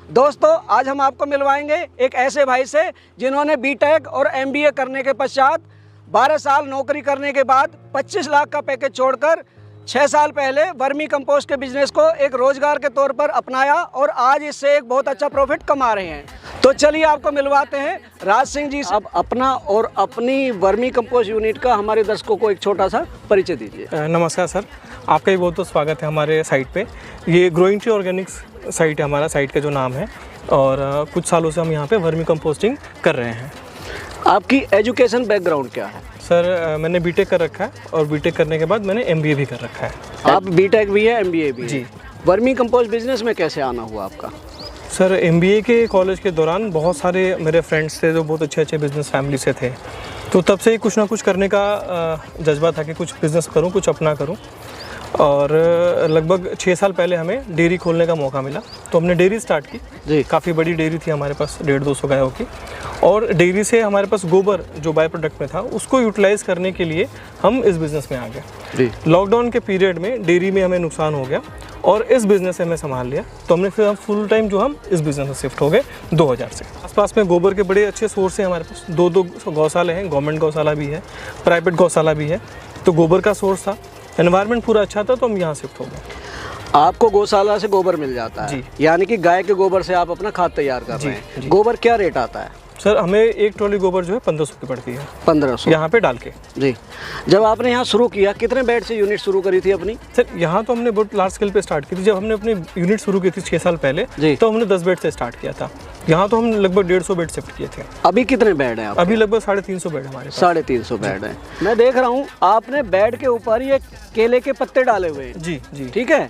दोस्तों आज हम आपको मिलवाएंगे एक ऐसे भाई से जिन्होंने बीटेक और एमबीए करने के पश्चात 12 साल नौकरी करने के बाद 25 लाख का पैकेज छोड़कर 6 साल पहले वर्मी कंपोस्ट के बिजनेस को एक रोजगार के तौर पर अपनाया और आज इससे एक बहुत अच्छा प्रॉफिट कमा रहे हैं। तो चलिए आपको मिलवाते हैं राज सिंह जी से। आप अपना और अपनी वर्मी कंपोस्ट यूनिट का हमारे दर्शकों को एक छोटा सा परिचय दीजिए। नमस्कार सर, आपका भी बहुत बहुत स्वागत है हमारे साइट पे। ये ग्रोइंग ट्री ऑर्गेनिक्स साइट है, हमारा साइट का जो नाम है, और कुछ सालों से हम यहाँ पे वर्मी कंपोस्टिंग कर रहे हैं। आपकी एजुकेशन बैकग्राउंड क्या है? सर मैंने बीटेक कर रखा है और बीटेक करने के बाद मैंने एमबीए भी कर रखा है। आप बीटेक भी है, एमबीए भी है? जी। वर्मी कंपोस्ट बिजनेस में कैसे आना हुआ आपका? सर एमबीए के कॉलेज के दौरान बहुत सारे मेरे फ्रेंड्स थे जो बहुत अच्छे बिजनेस फैमिली से थे, तो तब से ही कुछ ना कुछ करने का जज्बा था कि कुछ बिज़नेस करूं, कुछ अपना करूं। और लगभग 6 साल पहले हमें डेयरी खोलने का मौका मिला, तो हमने डेयरी स्टार्ट की जी। काफ़ी बड़ी डेयरी थी हमारे पास, 150-200 गायों की। और डेयरी से हमारे पास गोबर जो बाय प्रोडक्ट में था उसको यूटिलाइज़ करने के लिए हम इस बिज़नेस में आ गए। लॉकडाउन के पीरियड में डेयरी में हमें नुकसान हो गया और इस बिज़नेस से हमें संभाल लिया, तो हमने फिर फुल टाइम जो हम इस बिज़नेस में शिफ्ट हो गए 2000 से। आसपास में गोबर के बड़े अच्छे सोर्स हैं हमारे पास, 2 गौशाले हैं, गवर्नमेंट गौशाला भी है, प्राइवेट गौशाला भी है, तो गोबर का सोर्स था, एनवायरनमेंट पूरा अच्छा था, तो हम यहाँ शिफ्ट हो गए। आपको गौशाला से गोबर मिल जाता है, यानी कि गाय के गोबर से आप अपना खाद तैयार कर रहे हैं। गोबर क्या रेट आता है? सर हमें एक ट्रॉली गोबर जो है 1500 की पड़ती है। 1500 यहाँ पे डाल के जी। जब आपने यहाँ शुरू किया कितने बेड से यूनिट शुरू करी थी अपनी? सर यहाँ तो हमने बहुत लार्ज स्केल पे स्टार्ट की थी। जब हमने अपनी यूनिट शुरू की थी 6 साल पहले, तो हमने 10 बेड से स्टार्ट किया था। यहाँ तो हम लगभग 150 बेड शिफ्ट किए थे। अभी कितने बेड हैं? अभी लगभग 350 बेड हमारे पास। 350 बेड हैं। मैं देख रहा हूँ आपने बेड के ऊपर ये केले के पत्ते डाले हुए हैं। जी जी, ठीक है।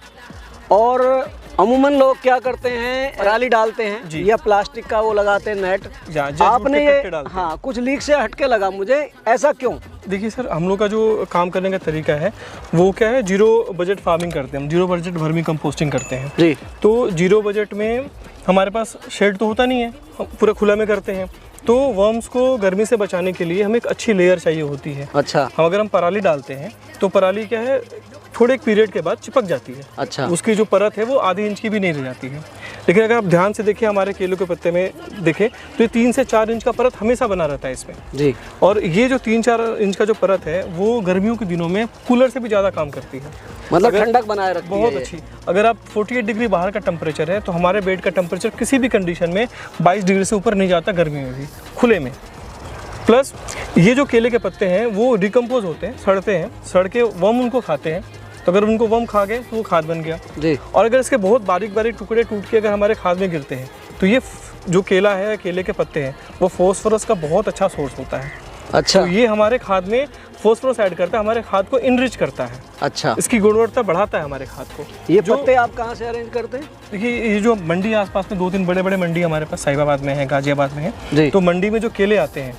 और अमूमन लोग क्या करते हैं, पराली डालते हैं या प्लास्टिक का वो लगाते हैं नेट। आपने ये हाँ कुछ लीक से हटके लगा मुझे, ऐसा क्यों? देखिए सर, हम लोग का जो काम करने का तरीका है वो क्या है, 0 बजट फार्मिंग करते हैं हम, 0 बजट वर्मी कंपोस्टिंग करते हैं जी। तो 0 बजट में हमारे पास शेड तो होता नहीं है, हम पूरा खुला में करते हैं, तो वर्म्स को गर्मी से बचाने के लिए हमें एक अच्छी लेयर चाहिए होती है। अच्छा। हम अगर हम पराली डालते हैं तो पराली क्या है, थोड़े एक पीरियड के बाद चिपक जाती है। अच्छा। उसकी जो परत है वो आधी इंच की भी नहीं रह जाती है। लेकिन अगर आप ध्यान से देखिए हमारे केलों के पत्ते में देखें तो ये 3 से 4 इंच का परत हमेशा बना रहता है इसमें जी। और ये जो 3-4 इंच का जो परत है वो गर्मियों के दिनों में कूलर से भी ज़्यादा काम करती है, मतलब ठंडक बनाए रखती है। बहुत अच्छी। अगर आप 48 डिग्री बाहर का टेम्परेचर है तो हमारे बेड का टेम्परेचर किसी भी कंडीशन में 22 डिग्री से ऊपर नहीं जाता, गर्मी में भी, खुले में। प्लस ये जो केले के पत्ते हैं वो डिकम्पोज होते हैं, सड़ते हैं, सड़ के वर्म उनको खाते हैं, तो अगर उनको वर्म खा गए तो वो खाद बन गया जी। और अगर इसके बहुत बारीक बारीक टुकड़े टूट के अगर हमारे खाद में गिरते हैं तो ये जो केला है, केले के पत्ते हैं, वो फॉस्फोरस का बहुत अच्छा सोर्स होता है। अच्छा। तो ये हमारे खाद में फॉस्फोरस ऐड करता है, हमारे खाद को इनरिच करता है। अच्छा। इसकी गुणवत्ता बढ़ाता है हमारे खाद को। ये पत्ते आप कहाँ से अरेंज करते हैं? देखिए ये जो मंडी आसपास में 2-3 बड़े मंडी हमारे पास साहिबाबाद में है, गाजियाबाद में है, तो मंडी में जो केले आते हैं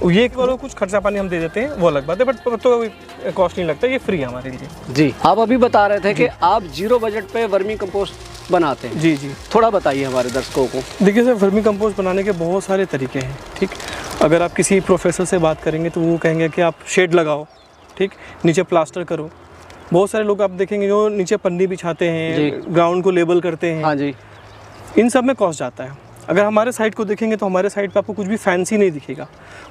ये वालों कुछ खर्चा पानी हम दे देते हैं, वो अलग बात है, बट पत्तों का कोई कॉस्ट नहीं लगता, ये फ्री है हमारे लिए जी। आप अभी बता रहे थे कि आप 0 बजट पे वर्मी कंपोस्ट बनाते हैं। जी जी, थोड़ा बताइए हमारे दर्शकों को। देखिए सर, वर्मी कंपोस्ट बनाने के बहुत सारे तरीके हैं। ठीक, अगर आप किसी प्रोफेसर से बात करेंगे तो वो कहेंगे कि आप शेड लगाओ, ठीक, नीचे प्लास्टर करो। बहुत सारे लोग आप देखेंगे जो नीचे पन्नी बिछाते हैं, ग्राउंड को लेबल करते हैं। हाँ जी, इन सब में कॉस्ट जाता है। अगर हमारे साइट को देखेंगे तो हमारे साइट पे आपको कुछ भी फैंसी नहीं दिखेगा,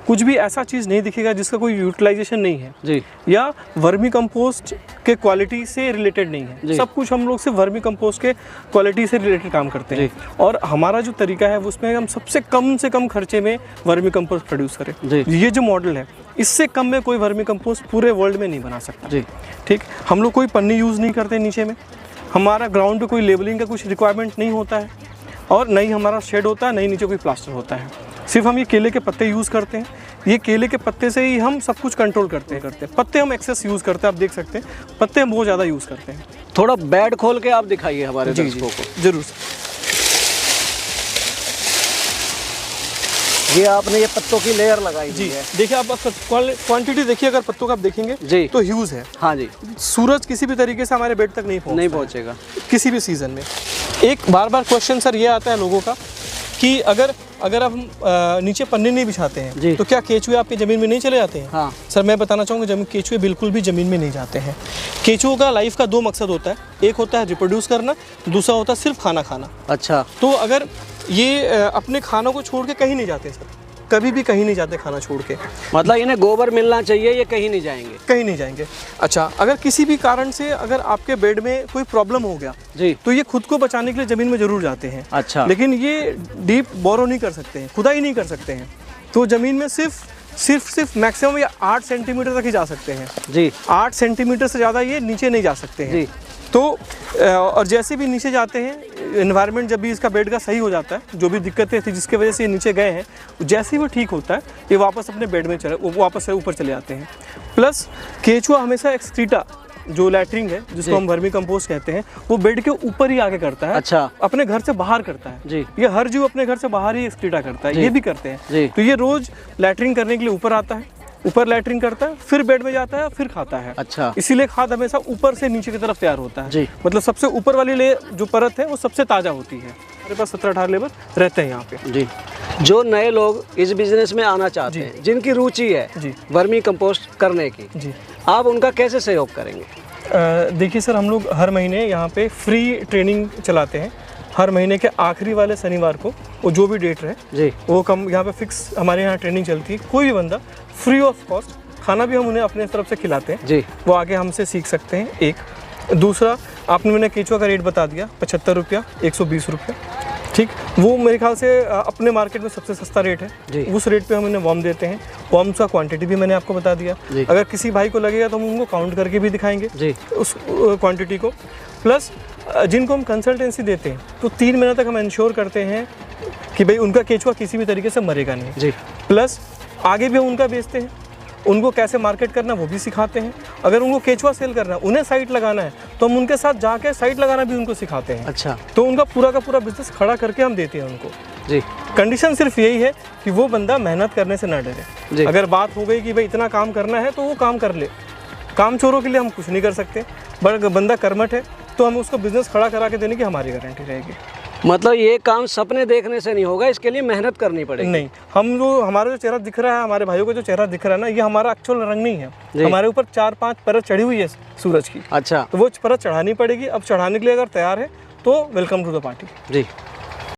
कुछ भी ऐसा चीज़ नहीं दिखेगा जिसका कोई यूटिलाइजेशन नहीं है जी, या वर्मी कंपोस्ट के क्वालिटी से रिलेटेड नहीं है। सब कुछ हम लोग सिर्फ वर्मी कंपोस्ट के क्वालिटी से रिलेटेड काम करते हैं, और हमारा जो तरीका है उसमें हम सबसे कम से कम खर्चे में वर्मी कंपोस्ट प्रोड्यूस करें। ये जो मॉडल है, इससे कम में कोई वर्मी कंपोस्ट पूरे वर्ल्ड में नहीं बना सकता जी। ठीक, हम लोग कोई पन्नी यूज़ नहीं करते नीचे में, हमारा ग्राउंड पे कोई लेबलिंग का कुछ रिक्वायरमेंट नहीं होता है, और नहीं हमारा शेड होता है, नहीं नीचे कोई प्लास्टर होता है। सिर्फ हम ये केले के पत्ते यूज़ करते हैं, ये केले के पत्ते से ही हम सब कुछ कंट्रोल करते हैं। पत्ते हम एक्सेस यूज़ करते हैं, आप देख सकते हैं पत्ते हम बहुत ज़्यादा यूज़ करते हैं। थोड़ा बेड खोल के आप दिखाइए हमारे दर्शकों को। जरूर। ये आपने ये पत्तों की लेयर लगाई जी है। देखिए आप क्वांटिटी देखिए, अगर पत्तों का आप देखेंगे जी तो ह्यूज है। हाँ जी, सूरज किसी भी तरीके से हमारे बेड तक नहीं पहुंचेगा किसी भी सीजन में। एक बार क्वेश्चन सर ये आता है लोगों का कि अगर अगर आप नीचे पन्नी नहीं बिछाते जी। हैं तो क्या केचुए आपकी ज़मीन में नहीं चले जाते हैं? हाँ। सर मैं बताना चाहूँगा केचुए बिल्कुल भी ज़मीन में नहीं जाते हैं। केचुओं का लाइफ का 2 मकसद होता है, एक होता है रिप्रोड्यूस करना, दूसरा होता है सिर्फ खाना खाना। अच्छा। तो अगर ये अपने खानों को छोड़ के कहीं नहीं जाते सर, कभी भी कहीं नहीं जाते खाना छोड़ के। मतलब इन्हें गोबर मिलना चाहिए, ये कहीं नहीं जाएंगे? कहीं नहीं जाएंगे। अच्छा, अगर किसी भी कारण से अगर आपके बेड में कोई प्रॉब्लम हो गया जी, तो ये खुद को बचाने के लिए ज़मीन में ज़रूर जाते हैं। अच्छा। लेकिन ये डीप बोरो नहीं कर सकते हैं, खुदाई नहीं कर सकते हैं। तो ज़मीन में सिर्फ मैक्सिमम ये 8 सेंटीमीटर तक ही जा सकते हैं जी। 8 सेंटीमीटर से ज़्यादा ये नीचे नहीं जा सकते हैं जी। तो और जैसे भी नीचे जाते हैं, एनवायरनमेंट जब भी इसका बेड का सही हो जाता है, जो भी दिक्कतें थी जिसकी वजह से ये नीचे गए हैं, जैसे ही वो ठीक होता है ये वापस अपने बेड में वापस से ऊपर चले जाते हैं। प्लस केचुआ हमेशा एक्सक्रीटा जो लैट्रिन है, जिसको हम वर्मी कंपोस्ट कहते हैं, वो बेड के ऊपर ही आके करता है। अच्छा। अपने घर से बाहर करता है जी। ये हर जीव अपने घर से बाहर ही एक्सक्रीटा करता है, ये भी करते हैं जी। तो ये रोज लैट्रिन करने के लिए ऊपर आता है, ऊपर लैट्रिन करता है, फिर बेड में जाता है, फिर खाता है। अच्छा। इसीलिए खाद हमेशा ऊपर से नीचे की तरफ तैयार होता है जी। मतलब सबसे ऊपर वाली जो परत है वो सबसे ताज़ा होती है। हमारे पास 17-18 लेबर रहते हैं यहाँ पे। जी। जो नए लोग इस बिजनेस में आना चाहते हैं, जिनकी रुचि है जी। वर्मी कंपोस्ट करने की, जी। आप उनका कैसे सहयोग करेंगे? देखिए सर, हम लोग हर महीने यहाँ पे फ्री ट्रेनिंग चलाते हैं। हर महीने के आखिरी वाले शनिवार को, वो जो भी डेट रहे जी, वो कम यहाँ पे फिक्स हमारे यहाँ ट्रेनिंग चलती है। कोई भी बंदा फ्री ऑफ कॉस्ट, खाना भी हम उन्हें अपने तरफ से खिलाते हैं जी। वो आगे हमसे सीख सकते हैं। एक दूसरा, आपने मैंने केचुआ का रेट बता दिया, 75 रुपया, 120 रुपया, ठीक। वो मेरे ख्याल से अपने मार्केट में सबसे सस्ता रेट है। उस रेट पे हम उन्हें वॉर्म देते हैं। वॉर्म्स का क्वांटिटी भी मैंने आपको बता दिया। अगर किसी भाई को लगेगा तो हम उनको काउंट करके भी दिखाएंगे जी, उस क्वांटिटी को। प्लस जिनको हम कंसल्टेंसी देते हैं तो 3 महीने तक हम इंश्योर करते हैं कि भाई उनका केचुआ किसी भी तरीके से मरेगा नहीं जी। प्लस आगे भी हम उनका बेचते हैं, उनको कैसे मार्केट करना वो भी सिखाते हैं। अगर उनको केचुआ सेल करना है, उन्हें साइट लगाना है, तो हम उनके साथ जाके साइट लगाना भी उनको सिखाते हैं। अच्छा। तो उनका पूरा का पूरा बिजनेस खड़ा करके हम देते हैं उनको जी। कंडीशन सिर्फ यही है कि वो बंदा मेहनत करने से ना डरे। अगर बात हो गई कि भाई इतना काम करना है तो वो काम कर ले। काम चोरों के लिए हम कुछ नहीं कर सकते, बट अगर बंदा कर्मठ है तो हम उसको बिजनेस खड़ा करा के देने की हमारी गारंटी रहेगी। मतलब ये काम सपने देखने से नहीं होगा, इसके लिए मेहनत करनी पड़ेगी। नहीं, हम जो हमारा जो चेहरा दिख रहा है, हमारे भाइयों का जो चेहरा दिख रहा है ना, ये हमारा एक्चुअल रंग नहीं है। हमारे ऊपर 4-5 परत चढ़ी हुई है सूरज की। अच्छा। तो वो परत चढ़ानी पड़ेगी। अब चढ़ाने के लिए अगर तैयार है तो welcome to the party ji.